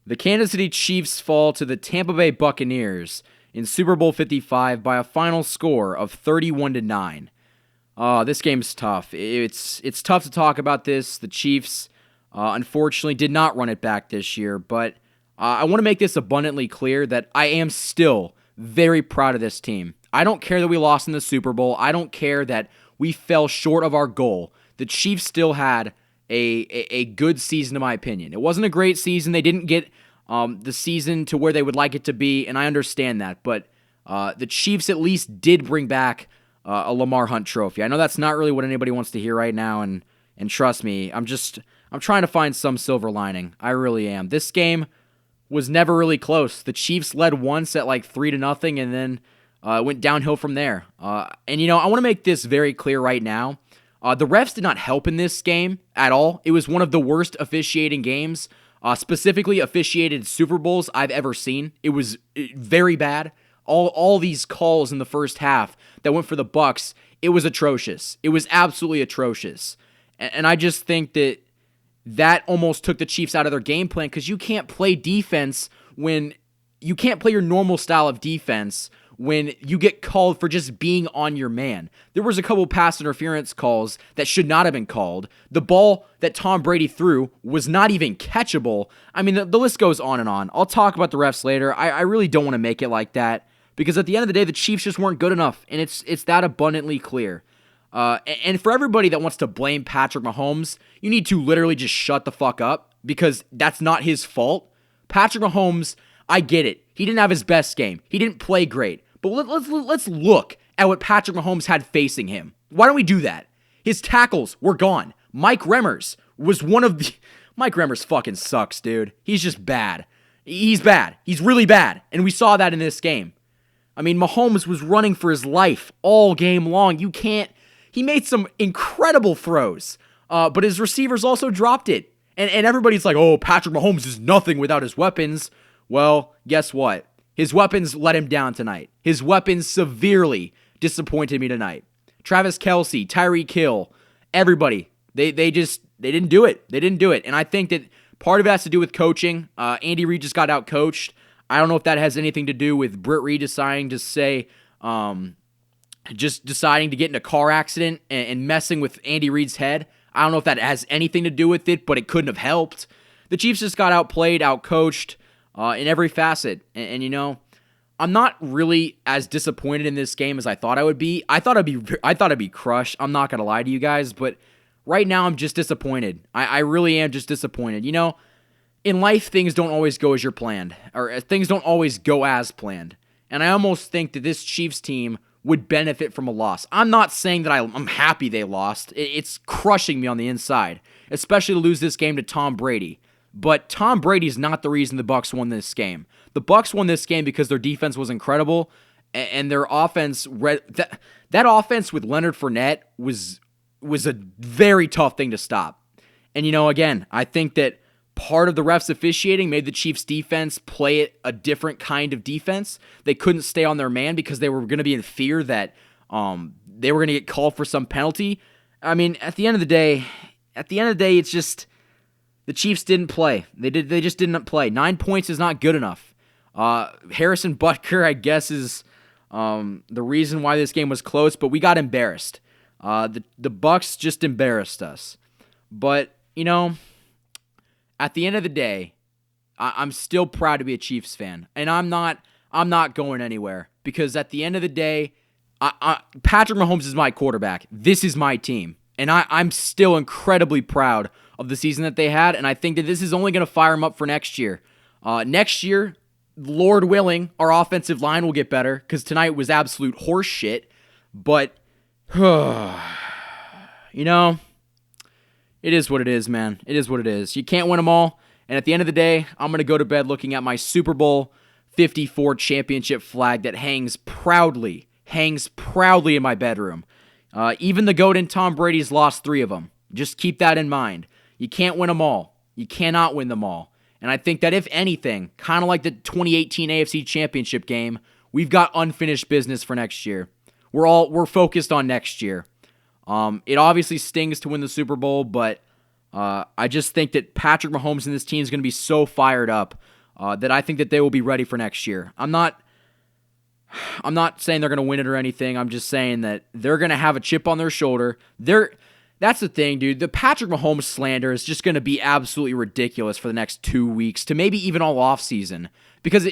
The Kansas City Chiefs fall to the Tampa Bay Buccaneers in Super Bowl 55 by a final score of 31-9. This game's tough. It's tough to talk about this. The Chiefs, unfortunately, did not run it back this year, but I want to make this abundantly clear that I am still very proud of this team. I don't care that we lost in the Super Bowl. I don't care that we fell short of our goal. The Chiefs still had a good season, in my opinion. It wasn't a great season. They didn't get the season to where they would like it to be, and I understand that. But the Chiefs at least did bring back a Lamar Hunt trophy. I know that's not really what anybody wants to hear right now, and trust me, I'm trying to find some silver lining. I really am. This game was never really close. The Chiefs led once at like 3-0, and then it went downhill from there. And I want to make this very clear right now. The refs did not help in this game at all. It was one of the worst officiating games, specifically officiated Super Bowls I've ever seen. It was very bad. All these calls in the first half that went for the Bucs, it was atrocious. It was absolutely atrocious. And I just think that almost took the Chiefs out of their game plan, because you can't play defense when you can't play your normal style of defense when you get called for just being on your man. There was a couple pass interference calls that should not have been called. The ball that Tom Brady threw was not even catchable. I mean, the list goes on and on. I'll talk about the refs later. I really don't want to make it like that, because at the end of the day, the Chiefs just weren't good enough, and it's that abundantly clear. And for everybody that wants to blame Patrick Mahomes, you need to literally just shut the fuck up, because that's not his fault. Patrick Mahomes, I get it. He didn't have his best game. He didn't play great. But let's look at what Patrick Mahomes had facing him. Why don't we do that? His tackles were gone. Mike Remmers was one of the... Mike Remmers fucking sucks, dude. He's just bad. He's bad. He's really bad. And we saw that in this game. I mean, Mahomes was running for his life all game long. You can't... He made some incredible throws, but his receivers also dropped it. And everybody's like, oh, Patrick Mahomes is nothing without his weapons. Well, guess what? His weapons let him down tonight. His weapons severely disappointed me tonight. Travis Kelce, Tyreek Hill, everybody, they didn't do it. They didn't do it. And I think that part of it has to do with coaching. Andy Reid just got out-coached. I don't know if that has anything to do with Britt Reid deciding to say, just deciding to get in a car accident and messing with Andy Reid's head. I don't know if that has anything to do with it, but it couldn't have helped. The Chiefs just got outplayed, outcoached in every facet. And I'm not really as disappointed in this game as I thought I would be. I thought I'd be crushed. I'm not going to lie to you guys, but right now I'm just disappointed. I really am just disappointed. In life, things don't always go as you're planned, or things don't always go as planned. And I almost think that this Chiefs team would benefit from a loss. I'm not saying that I'm happy they lost. It's crushing me on the inside, especially to lose this game to Tom Brady. But Tom Brady's not the reason the Bucs won this game. The Bucs won this game because their defense was incredible, and their offense, that offense with Leonard Fournette was a very tough thing to stop. And again, I think that part of the refs officiating made the Chiefs defense play it a different kind of defense. They couldn't stay on their man because they were going to be in fear that they were going to get called for some penalty. I mean, at the end of the day, it's just the Chiefs didn't play. They just didn't play. 9 points is not good enough. Harrison Butker, I guess, is the reason why this game was close, but we got embarrassed. The Bucs just embarrassed us. But at the end of the day, I'm still proud to be a Chiefs fan, and I'm not going anywhere, because at the end of the day, Patrick Mahomes is my quarterback. This is my team, and I'm still incredibly proud of the season that they had, and I think that this is only going to fire them up for next year. Next year, Lord willing, our offensive line will get better, because tonight was absolute horse shit, but, it is what it is, man. It is what it is. You can't win them all. And at the end of the day, I'm going to go to bed looking at my Super Bowl 54 championship flag that hangs proudly in my bedroom. Even the GOAT and Tom Brady's lost 3 of them. Just keep that in mind. You can't win them all. You cannot win them all. And I think that if anything, kind of like the 2018 AFC Championship game, we've got unfinished business for next year. We're focused on next year. It obviously stings to win the Super Bowl, but I just think that Patrick Mahomes and this team is going to be so fired up that I think that they will be ready for next year. I'm not saying they're going to win it or anything. I'm just saying that they're going to have a chip on their shoulder. That's the thing, dude. The Patrick Mahomes slander is just going to be absolutely ridiculous for the next 2 weeks to maybe even all offseason. Because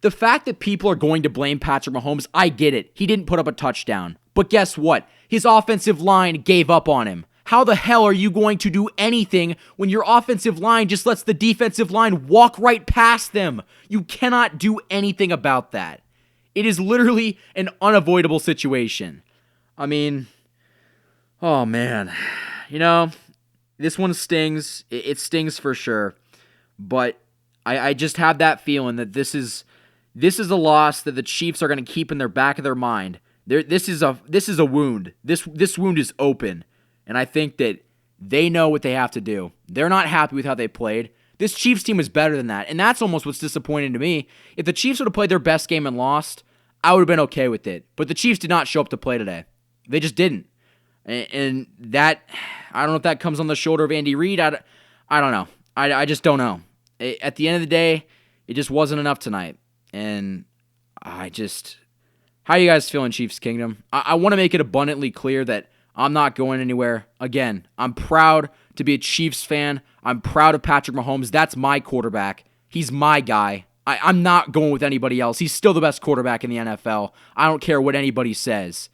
the fact that people are going to blame Patrick Mahomes, I get it. He didn't put up a touchdown. But guess what? His offensive line gave up on him. How the hell are you going to do anything when your offensive line just lets the defensive line walk right past them? You cannot do anything about that. It is literally an unavoidable situation. I mean, oh man. This one stings. It stings for sure. But I just have that feeling that this is a loss that the Chiefs are going to keep in their back of their mind. This is a wound. This wound is open. And I think that they know what they have to do. They're not happy with how they played. This Chiefs team is better than that. And that's almost what's disappointing to me. If the Chiefs would have played their best game and lost, I would have been okay with it. But the Chiefs did not show up to play today. They just didn't. And that, I don't know if that comes on the shoulder of Andy Reid. I don't know. I just don't know. At the end of the day, it just wasn't enough tonight. And how are you guys feeling, Chiefs Kingdom? I want to make it abundantly clear that I'm not going anywhere. Again, I'm proud to be a Chiefs fan. I'm proud of Patrick Mahomes. That's my quarterback. He's my guy. I'm not going with anybody else. He's still the best quarterback in the NFL. I don't care what anybody says.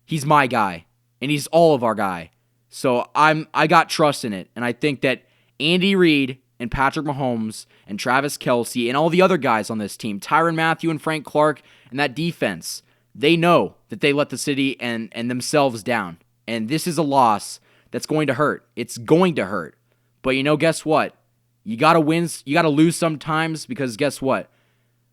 He's my guy, and he's all of our guy. So I got trust in it, and I think that Andy Reid and Patrick Mahomes and Travis Kelce and all the other guys on this team, Tyrann Mathieu and Frank Clark and that defense, they know that they let the city and themselves down. And this is a loss that's going to hurt. It's going to hurt. But guess what? You got to win. You got to lose sometimes because guess what?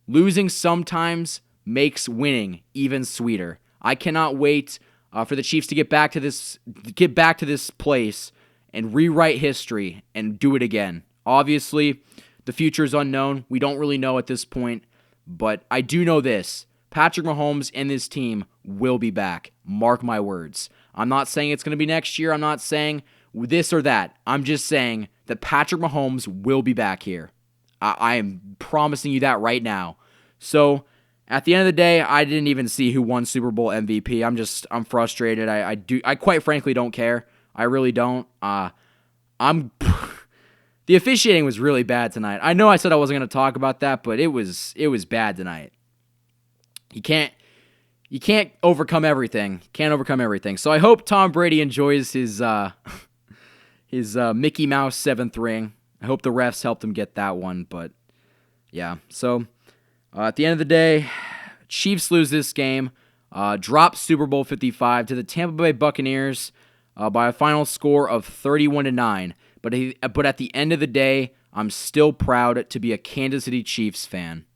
Losing sometimes makes winning even sweeter. I cannot wait for the Chiefs to get back to this place and rewrite history and do it again. Obviously, the future is unknown. We don't really know at this point, but I do know this. Patrick Mahomes and this team will be back. Mark my words. I'm not saying it's going to be next year. I'm not saying this or that. I'm just saying that Patrick Mahomes will be back here. I am promising you that right now. So, at the end of the day, I didn't even see who won Super Bowl MVP. I'm frustrated. I quite frankly don't care. I really don't. The officiating was really bad tonight. I know I said I wasn't going to talk about that, but it was bad tonight. You can't overcome everything. Can't overcome everything. So I hope Tom Brady enjoys his Mickey Mouse 7th ring. I hope the refs helped him get that one. But yeah, so at the end of the day, Chiefs lose this game, drop Super Bowl 55 to the Tampa Bay Buccaneers by a final score of 31-9. But at the end of the day, I'm still proud to be a Kansas City Chiefs fan.